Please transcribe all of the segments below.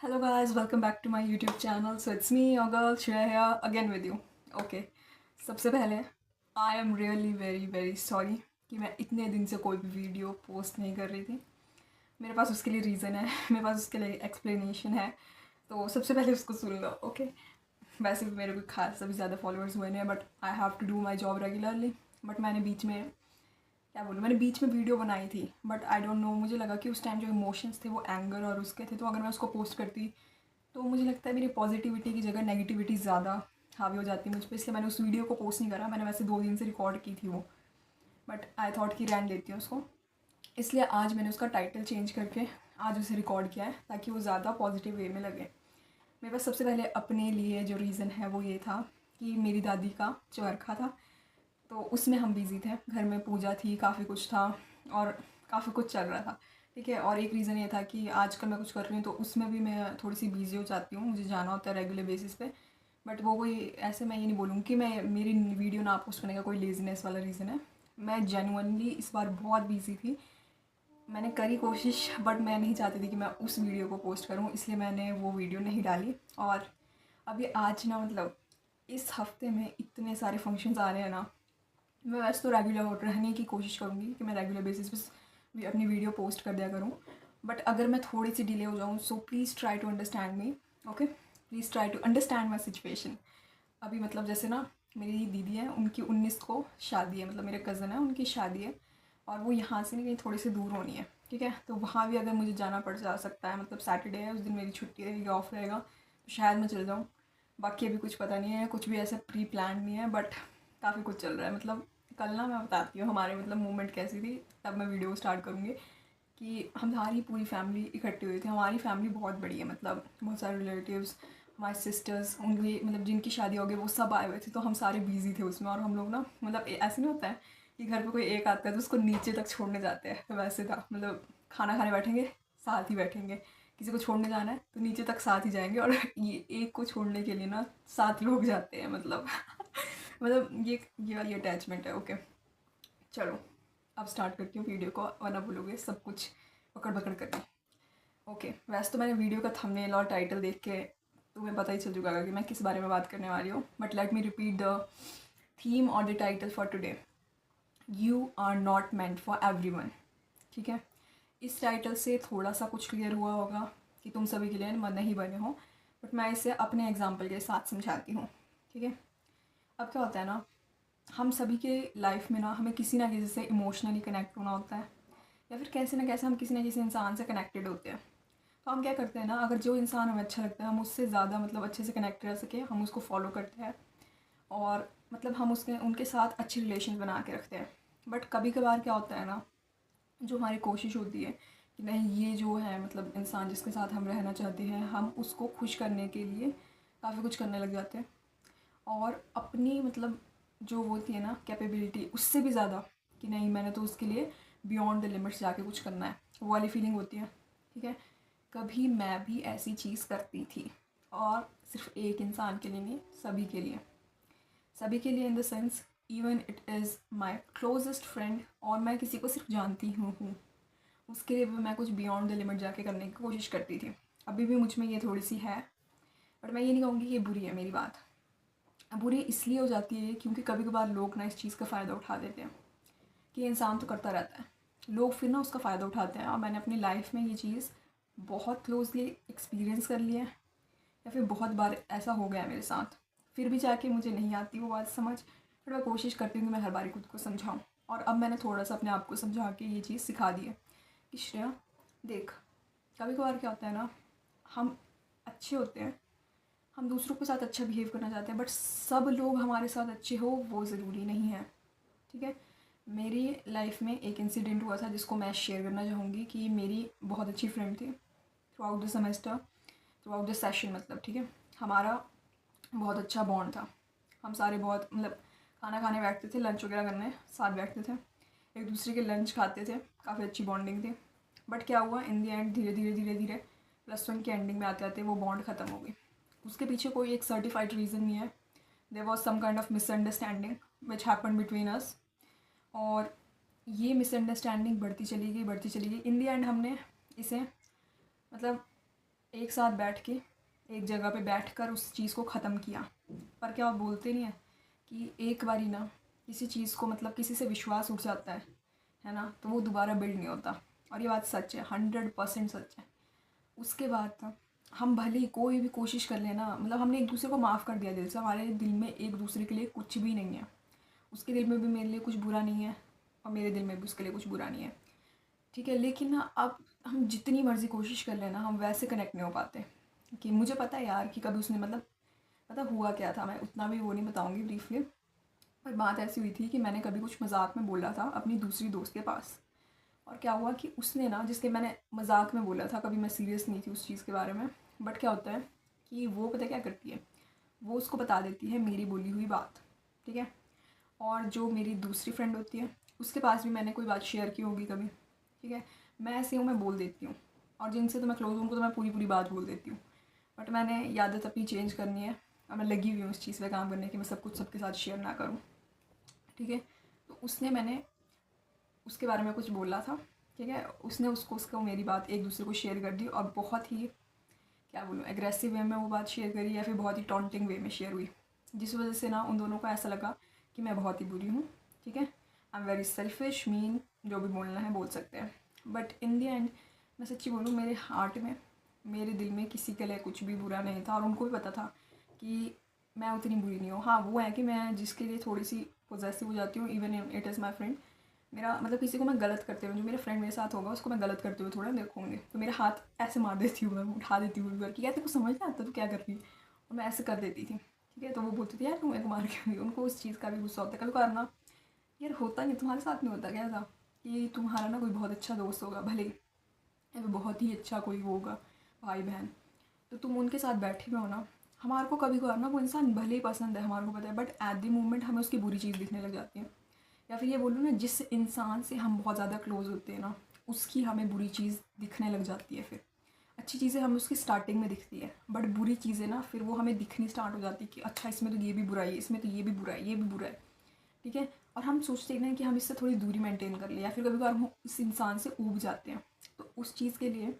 Hello guys, welcome back to my YouTube channel. So it's me, your girl Shreya here again with you. Okay, सबसे पहले I am really very very sorry कि मैं इतने दिन से कोई भी वीडियो पोस्ट नहीं कर रही थी। मेरे पास उसके लिए रीज़न है, मेरे पास उसके लिए एक्सप्लेनेशन है, तो सबसे पहले उसको सुन लो। ओके, वैसे भी मेरे को खास अभी ज़्यादा फॉलोअर्स हुए नहीं हैं, but I have to do my job regularly. But मैंने बीच में क्या बोलूँ, मैंने बीच में वीडियो बनाई थी, बट आई डोंट नो, मुझे लगा कि उस टाइम जो इमोशंस थे वो एंगर और उसके थे, तो अगर मैं उसको पोस्ट करती तो मुझे लगता है मेरी पॉजिटिविटी की जगह नेगेटिविटी ज़्यादा हावी हो जाती है मुझ पर, इसलिए मैंने उस वीडियो को पोस्ट नहीं करा। मैंने वैसे 2 दिन से रिकॉर्ड की थी वो, बट आई थॉट कि रहने देती हूँ उसको, इसलिए आज मैंने उसका टाइटल चेंज करके आज उसे रिकॉर्ड किया है ताकि वो ज़्यादा पॉजिटिव वे में लगे। मेरे पास सबसे पहले अपने लिए जो रीज़न है वो ये था कि मेरी दादी का चरखा था, तो उसमें हम बिज़ी थे, घर में पूजा थी, काफ़ी कुछ था और काफ़ी कुछ चल रहा था। ठीक है, और एक रीज़न ये था कि आजकल मैं कुछ कर रही हूँ तो उसमें भी मैं थोड़ी सी बिज़ी हो जाती हूँ, मुझे जाना होता है रेगुलर बेसिस पे। बट वो कोई ऐसे मैं ये नहीं बोलूँगी कि मैं मेरी वीडियो ना पोस्ट करने का कोई लेज़ीनेस वाला रीज़न है। मैं जेन्युइनली इस बार बहुत बिज़ी थी, मैंने करी कोशिश, बट मैं नहीं चाहती थी कि मैं उस वीडियो को पोस्ट करूँ, इसलिए मैंने वो वीडियो नहीं डाली। और अभी आज ना, मतलब इस हफ्ते में इतने सारे फंक्शंस आ रहे हैं ना, मैं वैसे तो रेगुलर रहने की कोशिश करूँगी कि मैं रेगुलर बेसिस पे भी अपनी वीडियो पोस्ट कर दिया करूँ, बट अगर मैं थोड़ी सी डिले हो जाऊँ so please try to understand me. Okay, please try to understand my situation. अभी मतलब जैसे ना, मेरी दीदी है, उनकी 19 को शादी है, मतलब मेरे कज़न है उनकी शादी है, और वो यहाँ से नहीं, कहीं थोड़ी सी दूर होनी है। ठीक है, तो वहाँ भी अगर मुझे जाना पड़ जा सकता है, मतलब सैटरडे है, उस दिन मेरी छुट्टी रहेगी, ऑफ रहेगा, तो शायद मैं चल जाऊँ। बाकी अभी कुछ पता नहीं है, कुछ भी ऐसा प्री प्लान नहीं है, बट काफ़ी कुछ चल रहा है। मतलब कल ना मैं बताती हूँ हमारे मतलब मूवमेंट कैसी थी, तब मैं वीडियो स्टार्ट करूँगी कि हमारी पूरी फैमिली इकट्ठी हुई थी। हमारी फैमिली बहुत बड़ी है, मतलब बहुत सारे रिलेटिव्स, हमारे सिस्टर्स, उनकी मतलब जिनकी शादी हो गई वो सब आए हुए थे, तो हम सारे बिजी थे उसमें। और हम लोग ना, मतलब ऐसे नहीं होता है कि घर पे कोई एक आता है तो उसको नीचे तक छोड़ने जाते हैं, तो वैसे था। मतलब खाना खाने बैठेंगे, साथ ही बैठेंगे, किसी को छोड़ने जाना है तो नीचे तक साथ ही जाएंगे, और ये एक को छोड़ने के लिए ना 7 लोग जाते हैं, मतलब मतलब ये वाली अटैचमेंट है। ओके, चलो अब स्टार्ट करती हूँ वीडियो को, वरना बोलोगे सब कुछ पकड़ पकड़ करके। ओके, वैसे तो मैंने वीडियो का थंबनेल और टाइटल देख के तुम्हें पता ही चल चुका होगा कि मैं किस बारे में बात करने वाली हूँ, but let me repeat the theme और the title for today. You are not meant for everyone. ठीक है, इस टाइटल से थोड़ा सा कुछ क्लियर हुआ होगा कि तुम सभी के लिए नहीं बने हो, बट मैं इसे अपने एग्जाम्पल के साथ समझाती हूँ। ठीक है, अब क्या होता है ना, हम सभी के लाइफ में ना हमें किसी ना किसी से इमोशनली कनेक्ट होना होता है, या फिर कैसे ना कैसे हम किसी ना किसी इंसान से कनेक्टेड होते हैं। तो हम क्या करते हैं ना, अगर जो इंसान हमें अच्छा लगता है, हम उससे ज़्यादा मतलब अच्छे से कनेक्ट रह सके, हम उसको फॉलो करते हैं, और मतलब हम उसके उनके साथ अच्छे रिलेशन बना के रखते हैं। बट कभी कभार क्या होता है ना, जो हमारी कोशिश होती है कि नहीं, ये जो है मतलब इंसान जिसके साथ हम रहना चाहते हैं, हम उसको खुश करने के लिए काफ़ी कुछ करने लग जाते हैं, और अपनी मतलब जो वो होती है ना कैपेबिलिटी, उससे भी ज़्यादा कि नहीं, मैंने तो उसके लिए बियॉन्ड द लिमिट्स जाके कुछ करना है, वो वाली फीलिंग होती है। ठीक है, कभी मैं भी ऐसी चीज़ करती थी, और सिर्फ एक इंसान के लिए नहीं, सभी के लिए। सभी के लिए in the sense, even it is my closest friend, और मैं किसी को सिर्फ जानती हूँ, उसके लिए भी मैं कुछ बियॉन्ड द लिमिट जाके करने की कोशिश करती थी। अभी भी मुझ में ये थोड़ी सी है, बट मैं ये नहीं कहूँगी कि ये बुरी है मेरी बात। बुरी इसलिए हो जाती है क्योंकि कभी कभार लोग ना इस चीज़ का फ़ायदा उठा देते हैं कि इंसान तो करता रहता है, लोग फिर ना उसका फ़ायदा उठाते हैं। और मैंने अपनी लाइफ में ये चीज़ बहुत क्लोजली एक्सपीरियंस कर लिया है, या फिर बहुत बार ऐसा हो गया है मेरे साथ, फिर भी जाके मुझे नहीं आती वो बात समझ, पर मैं कोशिश करती हूँ कि मैं हर बारी खुद को समझाऊँ। और अब मैंने थोड़ा सा अपने आप को समझा के ये चीज़ सिखा दी है कि श्रेया देख, कभी कभार क्या होता है ना, हम अच्छे होते हैं, हम दूसरों के साथ अच्छा बिहेव करना चाहते हैं, बट सब लोग हमारे साथ अच्छे हो वो ज़रूरी नहीं है। ठीक है, मेरी लाइफ में एक इंसिडेंट हुआ था जिसको मैं शेयर करना चाहूँगी कि मेरी बहुत अच्छी फ्रेंड थी through out the semester, through out the session, मतलब ठीक है, हमारा बहुत अच्छा बॉन्ड था। हम सारे बहुत मतलब खाना खाने बैठते थे, लंच वगैरह करने साथ बैठते थे, एक दूसरे के लंच खाते थे, काफ़ी अच्छी बॉन्डिंग थी। बट क्या हुआ, इन दी एंड धीरे धीरे धीरे धीरे +1 के एंडिंग में आते आते वो बॉन्ड ख़त्म हो गई। उसके पीछे कोई एक सर्टिफाइड रीज़न नहीं है, there was some kind of misunderstanding which happen between us, और ये मिसअंडरस्टैंडिंग बढ़ती चली गई, बढ़ती चली गई। इन दी एंड हमने इसे मतलब एक साथ बैठ के एक जगह पे बैठकर उस चीज़ को ख़त्म किया। पर क्या आप बोलते नहीं है कि एक बारी ना किसी चीज़ को मतलब किसी से विश्वास उठ जाता है ना, तो वो दोबारा बिल्ड नहीं होता। और ये बात सच है, 100% सच है। उसके बाद ना हम भले ही कोई भी कोशिश कर लेना, मतलब हमने एक दूसरे को माफ़ कर दिया दिल से, हमारे दिल में एक दूसरे के लिए कुछ भी नहीं है, उसके दिल में भी मेरे लिए कुछ बुरा नहीं है और मेरे दिल में भी उसके लिए कुछ बुरा नहीं है, ठीक है। लेकिन ना अब हम जितनी मर्ज़ी कोशिश कर लेना हम वैसे कनेक्ट नहीं हो पाते। कि मुझे पता है यार कि कभी उसने मतलब पता हुआ क्या था, मैं उतना भी वो नहीं बताऊँगी ब्रीफली। पर बात ऐसी हुई थी कि मैंने कभी कुछ मजाक में बोला था अपनी दूसरी दोस्त के पास, और क्या हुआ कि उसने ना, जिसके मैंने मजाक में बोला था, कभी मैं सीरियस नहीं थी उस चीज़ के बारे में, बट क्या होता है कि वो पता क्या करती है, वो उसको बता देती है मेरी बोली हुई बात, ठीक है। और जो मेरी दूसरी फ्रेंड होती है उसके पास भी मैंने कोई बात शेयर की होगी कभी, ठीक है। मैं ऐसी हूँ, मैं बोल देती हूँ, और जिनसे तो मैं क्लोज हूँ उनको तो मैं पूरी पूरी बात बोल देती हूँ। बट मैंने ये आदत अपनी चेंज करनी है और मैं लगी हुई हूँ इस चीज़ पे काम करने की, मैं सब कुछ सबके साथ शेयर ना करूँ, ठीक है। तो मैंने उसके बारे में कुछ बोला था, ठीक है। उसने उसको मेरी बात एक दूसरे को शेयर कर दी, और बहुत ही क्या बोलूँ एग्रेसिव वे में वो बात शेयर करी, या फिर बहुत ही टॉन्टिंग वे में शेयर हुई, जिस वजह से ना उन दोनों को ऐसा लगा कि मैं बहुत ही बुरी हूँ, ठीक है। I am very selfish, mean, जो भी बोलना है बोल सकते हैं। बट इन दी एंड मैं सच्ची बोलूँ, मेरे हार्ट में, मेरे दिल में किसी के लिए कुछ भी बुरा नहीं था, और उनको भी पता था कि मैं उतनी बुरी नहीं हूँ। हाँ वो है कि मैं जिसके लिए थोड़ी सी पोजेसिव हो जाती हूँ, even it is my friend, मेरा मतलब किसी को मैं गलत करते हुए, जो मेरा फ्रेंड मेरे साथ होगा उसको मैं गलत करते हुए थोड़ा देखूँगी तो मेरे हाथ ऐसे मार देती हूँ, मैं उठा देती हूँ कि यार तेरे को समझ नहीं आता तू क्या कर रही है, और मैं ऐसे कर देती थी, ठीक है। तो वो बोलती थी यार तुम मेरे को मार क्यों रही हो, उनको उस चीज़ का भी गुस्सा होता है कभी कभार ना। यार होता नहीं, तुम्हारे साथ नहीं होता क्या था कि तुम्हारा ना कोई बहुत अच्छा दोस्त होगा, भले या फिर बहुत ही अच्छा कोई वो होगा भाई बहन, तो तुम उनके साथ बैठे हुए हो ना, हमारे को कभी कभार ना वो इंसान भले ही पसंद है, हमारे को पता है, बट एट द मोमेंट हमें उसकी बुरी चीज़ दिखने लग जाती है। या फिर ये बोलूँ ना, जिस इंसान से हम बहुत ज़्यादा क्लोज होते हैं ना, उसकी हमें बुरी चीज़ दिखने लग जाती है। फिर अच्छी चीज़ें हमें उसकी स्टार्टिंग में दिखती है, बट बुरी चीज़ें ना फिर वो हमें दिखनी स्टार्ट हो जाती है कि अच्छा इसमें तो ये भी बुरा है, इसमें तो ये भी बुरा है, ये भी बुरा है, ठीक है। और हम सोचते हैं कि हम इससे थोड़ी दूरी मेंटेन कर लें, या फिर कभी कभार हम इस इंसान से ऊब जाते हैं। तो उस चीज़ के लिए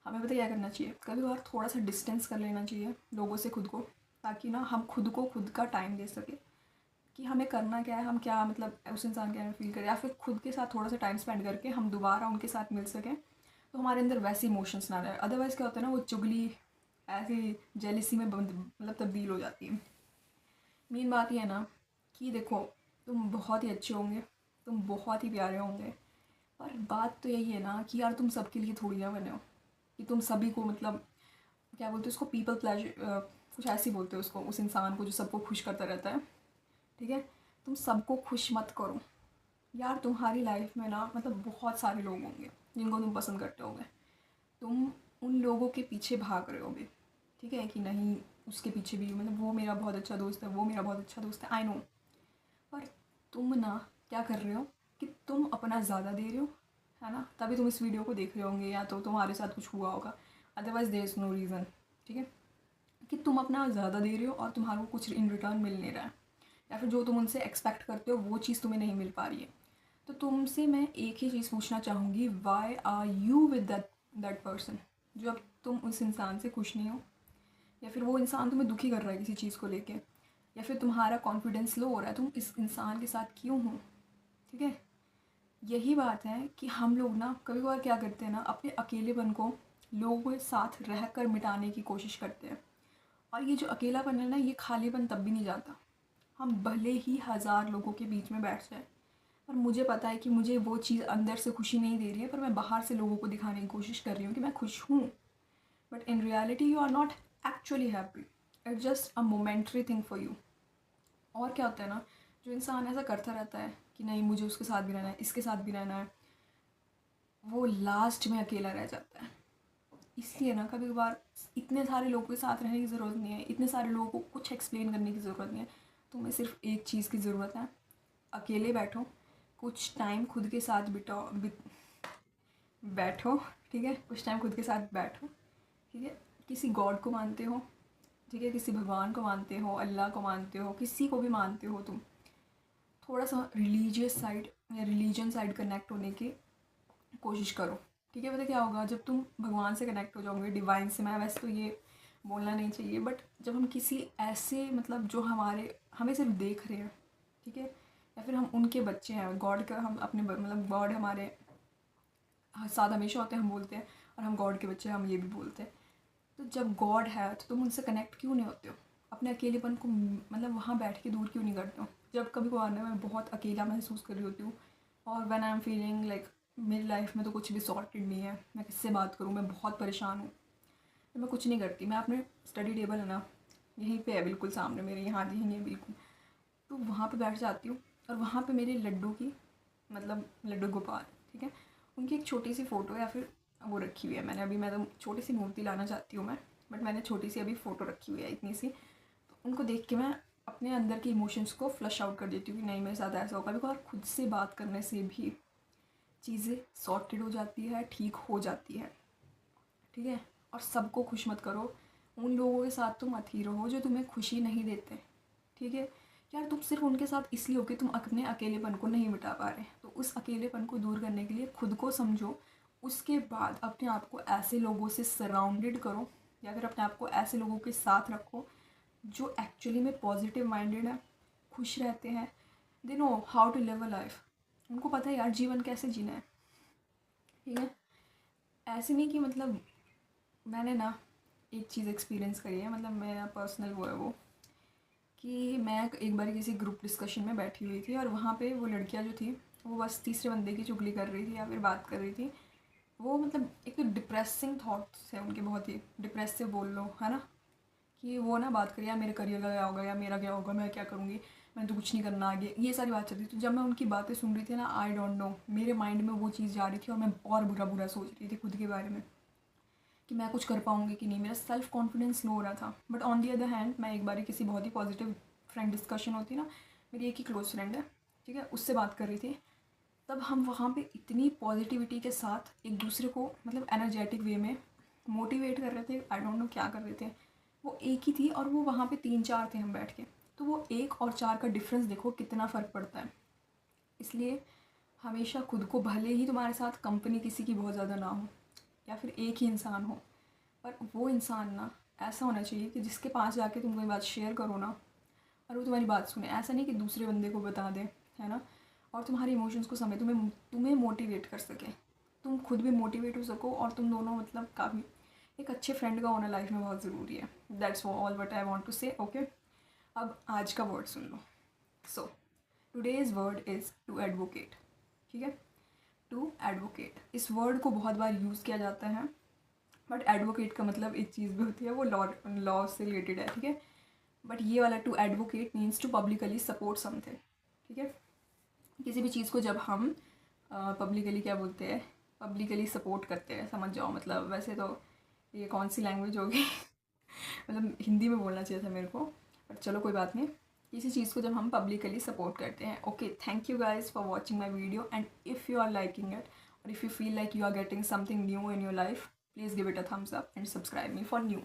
हमें पता क्या करना चाहिए, कभी कभार थोड़ा सा डिस्टेंस कर लेना चाहिए लोगों से खुद को, ताकि ना हम खुद को खुद का टाइम दे सकें कि हमें करना क्या है, हम क्या मतलब उस इंसान के में फील करें, या फिर खुद के साथ थोड़ा सा टाइम स्पेंड करके हम दोबारा उनके साथ मिल सकें, तो हमारे अंदर वैसे इमोशंस ना रहे। अदरवाइज़ क्या होता है ना, वो चुगली ऐसी जेलिसी में मतलब तब्दील हो जाती है। मेन बात ये है ना कि देखो, तुम बहुत ही अच्छे होंगे, तुम बहुत ही प्यारे होंगे, पर बात तो यही है ना कि यार तुम सबके लिए थोड़ी ना बने हो कि तुम सभी को मतलब क्या बोलते हो उसको, पीपल प्लेजर, कुछ ऐसे ही बोलते हो उसको, उस इंसान को जो सबको खुश करता रहता है, ठीक है। तुम सबको खुश मत करो यार, तुम्हारी लाइफ में ना मतलब बहुत सारे लोग होंगे जिनको तुम पसंद करते होगे, तुम उन लोगों के पीछे भाग रहे होगे, ठीक है, कि नहीं उसके पीछे भी मतलब वो मेरा बहुत अच्छा दोस्त है, वो मेरा बहुत अच्छा दोस्त है, आई नो। पर तुम ना क्या कर रहे हो कि तुम अपना ज़्यादा दे रहे हो, है ना, तभी तुम इस वीडियो को देख रहे होंगे, या तो तुम्हारे साथ कुछ हुआ होगा, otherwise there is no reason, ठीक है, कि तुम अपना ज़्यादा दे रहे हो और तुम्हारे को कुछ इन रिटर्न मिल नहीं रहा है, या फिर जो तुम उनसे एक्सपेक्ट करते हो वो चीज़ तुम्हें नहीं मिल पा रही है। तो तुमसे मैं एक ही चीज़ पूछना चाहूँगी, why are you with that person, जो अब तुम उस इंसान से खुश नहीं हो, या फिर वो इंसान तुम्हें दुखी कर रहा है किसी चीज़ को लेके, या फिर तुम्हारा कॉन्फिडेंस लो हो रहा है, तुम इस इंसान के साथ क्यों हो, ठीक है। यही बात है कि हम लोग ना कभी कभार क्या करते हैं ना, अपने अकेलेपन को लोगों के साथ रह कर मिटाने की कोशिश करते हैं, और ये जो अकेलापन है ना, ये खालीपन तब भी नहीं जाता, हम भले ही 1000 लोगों के बीच में बैठ जाए, पर मुझे पता है कि मुझे वो चीज़ अंदर से खुशी नहीं दे रही है, पर मैं बाहर से लोगों को दिखाने की कोशिश कर रही हूँ कि मैं खुश हूँ, but in reality you are not actually happy, it's just a momentary thing for you. और क्या होता है ना, जो इंसान ऐसा करता रहता है कि नहीं मुझे उसके साथ भी रहना है, इसके साथ भी रहना है, वो लास्ट में अकेला रह जाता है। इसलिए ना कभी कभार इतने सारे लोगों के साथ रहने की ज़रूरत नहीं है, इतने सारे लोगों को कुछ एक्सप्लेन करने की ज़रूरत नहीं है, तुम्हें सिर्फ एक चीज़ की ज़रूरत है, अकेले बैठो, कुछ टाइम खुद के साथ बैठो, ठीक है, कुछ टाइम खुद के साथ बैठो, ठीक है। किसी गॉड को मानते हो, ठीक है, किसी भगवान को मानते हो, अल्लाह को मानते हो, किसी को भी मानते हो तुम, थोड़ा सा रिलीजियस साइड या रिलीजन साइड कनेक्ट होने की कोशिश करो, ठीक है। पता क्या होगा, जब तुम भगवान से कनेक्ट हो जाओगे, डिवाइन से, मैं वैसे तो ये बोलना नहीं चाहिए, बट जब हम किसी ऐसे मतलब जो हमें सिर्फ देख रहे हैं, ठीक है, या फिर हम उनके बच्चे हैं, गॉड का हम अपने मतलब गॉड हमारे साथ हमेशा होते हैं, हम बोलते हैं, और हम गॉड के बच्चे हैं, हम ये भी बोलते हैं। तो जब गॉड है तो तुम उनसे कनेक्ट क्यों नहीं होते हो? अपने अकेलेपन को मतलब वहाँ बैठ के दूर क्यों नहीं करते हो? जब कभी कभार ना मैं बहुत अकेला महसूस कर रही होती हूँ, और when I am feeling like मेरी लाइफ में तो कुछ भी सॉर्टेड नहीं है, मैं किससे बात करूँ, मैं बहुत परेशान हूँ, तो मैं कुछ नहीं करती, मैं अपने स्टडी टेबल है ना, यहीं पे है बिल्कुल सामने मेरे, यहाँ यहीं है बिल्कुल, तो वहाँ पे बैठ जाती हूँ, और वहाँ पे मेरे लड्डू की मतलब लड्डू गोपाल, ठीक है, उनकी एक छोटी सी फ़ोटो या फिर वो रखी हुई है मैंने अभी, मैं तो छोटी सी मूर्ति लाना चाहती हूँ मैं, बट मैंने छोटी सी अभी फ़ोटो रखी हुई है इतनी सी, तो उनको देख के मैं अपने अंदर के इमोशंस को फ्लश आउट कर देती हूँ कि नहीं मेरे साथ ऐसा होगा, बिकॉज खुद से बात करने से भी चीज़ें सॉर्टेड हो जाती है, ठीक हो जाती है, ठीक है। और सबको खुश मत करो, उन लोगों के साथ तुम मत ही रहो जो तुम्हें खुशी नहीं देते, ठीक है। यार तुम सिर्फ उनके साथ इसलिए हो कि तुम अपने अकेलेपन को नहीं मिटा पा रहे, तो उस अकेलेपन को दूर करने के लिए खुद को समझो, उसके बाद अपने आप को ऐसे लोगों से सराउंडेड करो, या फिर अपने आप को ऐसे लोगों के साथ रखो जो एक्चुअली में पॉजिटिव माइंडेड है, खुश रहते हैं, they know how to live a life, उनको पता है यार जीवन कैसे जीना है, ठीक है। ऐसे नहीं कि मतलब मैंने ना एक चीज़ एक्सपीरियंस करी है, मतलब मेरा पर्सनल वो है वो, कि मैं एक बार किसी ग्रुप डिस्कशन में बैठी हुई थी, और वहाँ पे वो लड़कियाँ जो थी वो बस तीसरे बंदे की चुगली कर रही थी या फिर बात कर रही थी, वो मतलब एक तो डिप्रेसिंग थाट्स है उनके, बहुत ही डिप्रेसिव बोल लो, है ना, कि वो ना बात करिए यार मेरे करियर का क्या होगा, या मेरा क्या होगा, मैं क्या करूँगी, मैंने तो कुछ नहीं करना आगे, ये सारी बात चलती थी। तो जब मैं उनकी बातें सुन रही थी ना, आई डोंट नो मेरे माइंड में वो चीज़ जा रही थी, और मैं और बुरा बुरा सोच रही थी खुद के बारे में कि मैं कुछ कर पाऊँगी कि नहीं, मेरा सेल्फ कॉन्फिडेंस लो हो रहा था। But on the other hand मैं एक बार किसी बहुत ही पॉजिटिव फ्रेंड डिस्कशन होती ना, मेरी एक ही क्लोज फ्रेंड है, ठीक है, उससे बात कर रही थी, तब हम वहाँ पे इतनी पॉजिटिविटी के साथ एक दूसरे को मतलब एनर्जेटिक वे में मोटिवेट कर रहे थे, आई डोंट नो क्या कर रहे थे, वो एक ही थी, और वो वहाँ पे 3-4 थे हम बैठ के, तो वो 1 और 4 का डिफरेंस देखो कितना फ़र्क पड़ता है। इसलिए हमेशा खुद को, भले ही तुम्हारे साथ कंपनी किसी की बहुत ज़्यादा ना हो, या फिर एक ही इंसान हो, पर वो इंसान ना ऐसा होना चाहिए कि जिसके पास जाके तुम कोई बात शेयर करो ना, और वो तुम्हारी बात सुने, ऐसा नहीं कि दूसरे बंदे को बता दे, है ना, और तुम्हारे इमोशंस को समझे, तुम्हें मोटिवेट कर सके, तुम खुद भी मोटिवेट हो सको, और तुम दोनों मतलब काफ़ी एक अच्छे फ्रेंड का होना लाइफ में बहुत ज़रूरी है। That's all what I want to say, okay. अब आज का वर्ड सुन लो। So today's word is to advocate, ठीक है, टू एडवोकेट, इस वर्ड को बहुत बार यूज़ किया जाता है, बट एडवोकेट का मतलब एक चीज़ भी होती है, वो लॉ से रिलेटेड है, ठीक है, बट ये वाला to advocate means to publicly support something, ठीक है। किसी भी चीज़ को जब हम पब्लिकली क्या बोलते हैं, पब्लिकली सपोर्ट करते हैं, समझ जाओ, मतलब वैसे तो ये कौन सी लैंग्वेज होगी मतलब हिंदी में बोलना चाहिए था मेरे को, बट चलो कोई बात नहीं, किसी चीज़ को जब हम पब्लिकली सपोर्ट करते हैं, okay. Thank you guys for watching my video, and if you are liking it, और if you feel like you are getting something new in your life, please give it a thumbs up and subscribe me for new